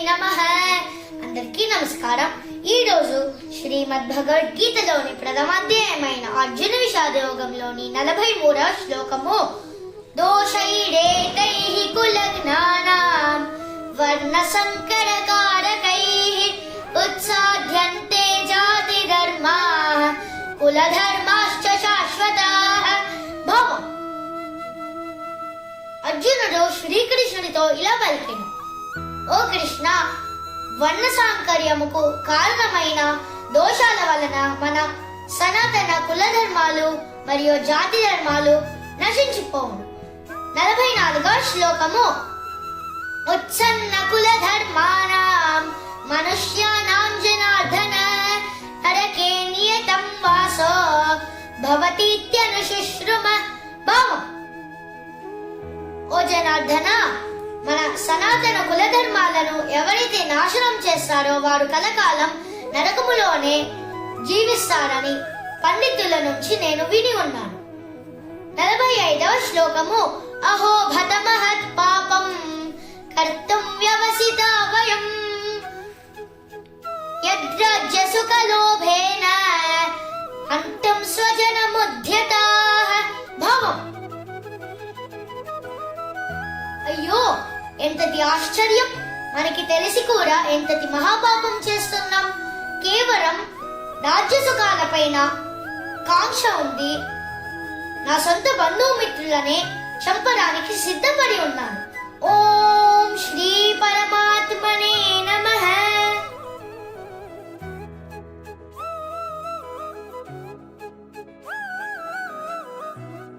నమః. అందరికీ నమస్కారం. ఈ రోజు శ్రీమద్ భగవద్గీతలోని ప్రథమ అధ్యాయమైన అర్జున విషాద యోగంలోని 43వ శ్లోకము. దోషైరేతైః కులజ్ఞానాం వర్ణ సంకరకారకైః ఉత్సాధ్యంతే జాతి ధర్మాః కులధర్మాశ్చ శాశ్వతాః. భావం: అర్జునుడు శ్రీకృష్ణుడితో ఇలా పలికెను, ఓ కృష్ణ, వర్ణ సాంకర్యముకు కారణమైన దోషాల వలన మన సనాతన కులధర్మాలు మరియు జాతి ధర్మాలు నశించిపోవును. 44వ శ్లోకము. ఉత్సన్న కులధర్మాణం మనుష్యానాం జనార్దన నరకే నియతం వాసో భవతీత్యనుశుశ్రుమ. భావం: ఓ జనార్దన, మన సనాతన కులధర్మాలను ఎవరైతే నాశనం చేస్తారో వారు కలకాలం నరకములోనే జీవిస్తారని పండితుల నుంచి నేను విని ఉన్నాను. 45వ శ్లోకము. అహో భత మహత్ పాపం కర్తుం వ్యవసితా వయం యద్రాజ్య సుఖలోభేన హంతుం స్వజనముద్యతాః. భావం: అయ్యో, ఎంతటి ఆశ్చర్యం! మనకి తెలిసి కూడా ఎంతటి మహాపాపం చేస్తున్నాం. కేవలం రాజ్య సుఖాలపైన కాంక్ష ఉంది. నా సొంత బంధుమిత్రులనే చంపడానికి సిద్ధపడి ఉన్నాను. ఓం శ్రీ పరమాత్మనే